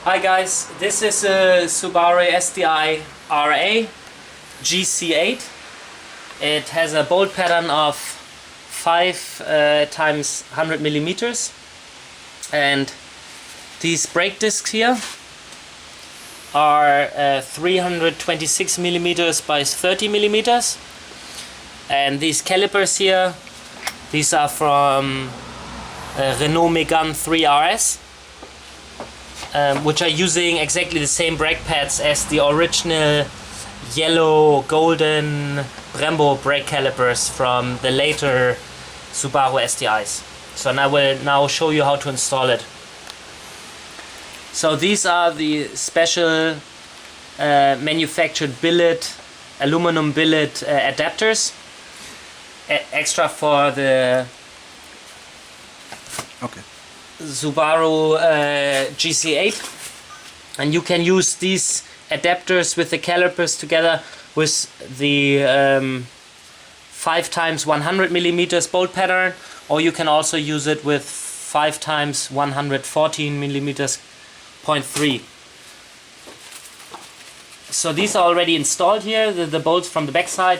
Hi guys, this is a Subaru STI RA GC8. It has a bolt pattern of 5 times 100 millimeters, and these brake discs here are 326 millimeters by 30 millimeters, and these calipers here, these are from Renault Megane 3RS, which are using exactly the same brake pads as the original yellow golden Brembo brake calipers from the later Subaru STIs. So I will now show you how to install it. So these are the special manufactured billet, aluminum billet adapters, extra for the Subaru GC8, and you can use these adapters with the calipers together with the 5 times 100 millimeters bolt pattern, or you can also use it with 5 times 114 millimeters 0.3. So these are already installed here, the bolts from the back side.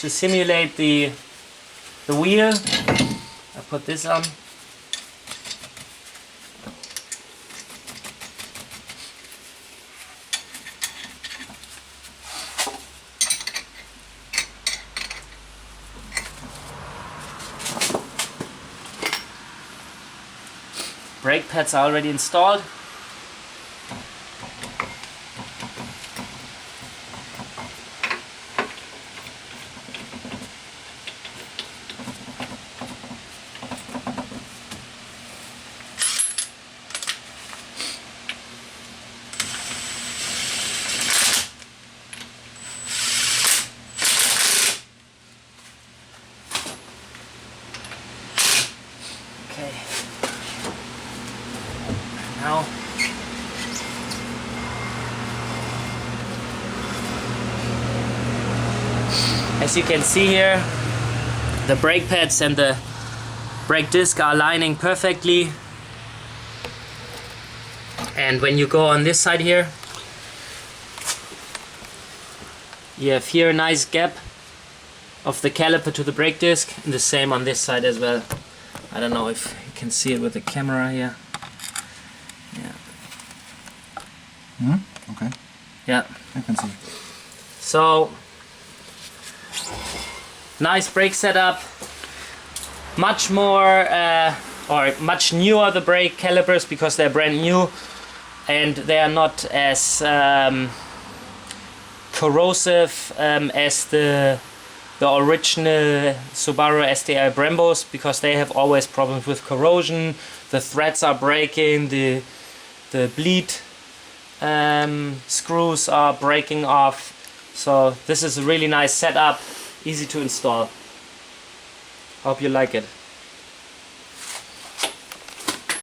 To simulate the wheel, I put this on. Brake pads are already installed. Okay. Now, as you can see here, the brake pads and the brake disc are aligning perfectly. And when you go on this side here, you have here a nice gap of the caliper to the brake disc, and the same on this side as well. I don't know if you can see it with the camera here. Yeah. Okay. Yeah. I can see. So, nice brake setup. Much more, or much newer the brake calipers, because they're brand new and they are not as corrosive as the original Subaru STI Brembos, because they have always problems with corrosion. The threads are breaking, the bleed screws are breaking off. So this is a really nice setup, easy to install. Hope you like it.